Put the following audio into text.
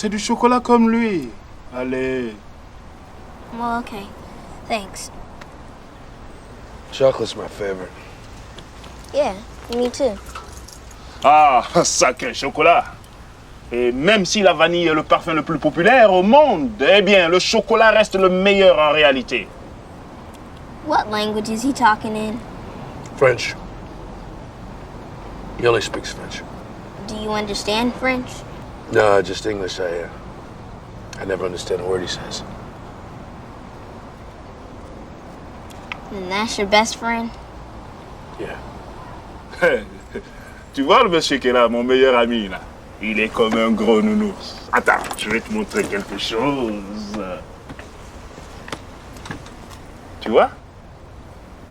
C'est du chocolat comme lui. Allez. Well, okay. Thanks. Chocolate's my favorite. Yeah, me too. Ah, sacré chocolat. Et même si la vanille est le parfum le plus populaire au monde, eh bien, le chocolat reste le meilleur en réalité. What language is he talking in? French. He only speaks French. Do you understand French? No, just English. I never understand a word he says. And that's your best friend? Yeah. Tu vois le monsieur qui est là, mon meilleur ami, là? Il est comme un gros nounours. Attends, je vais te montrer quelque chose. Tu vois?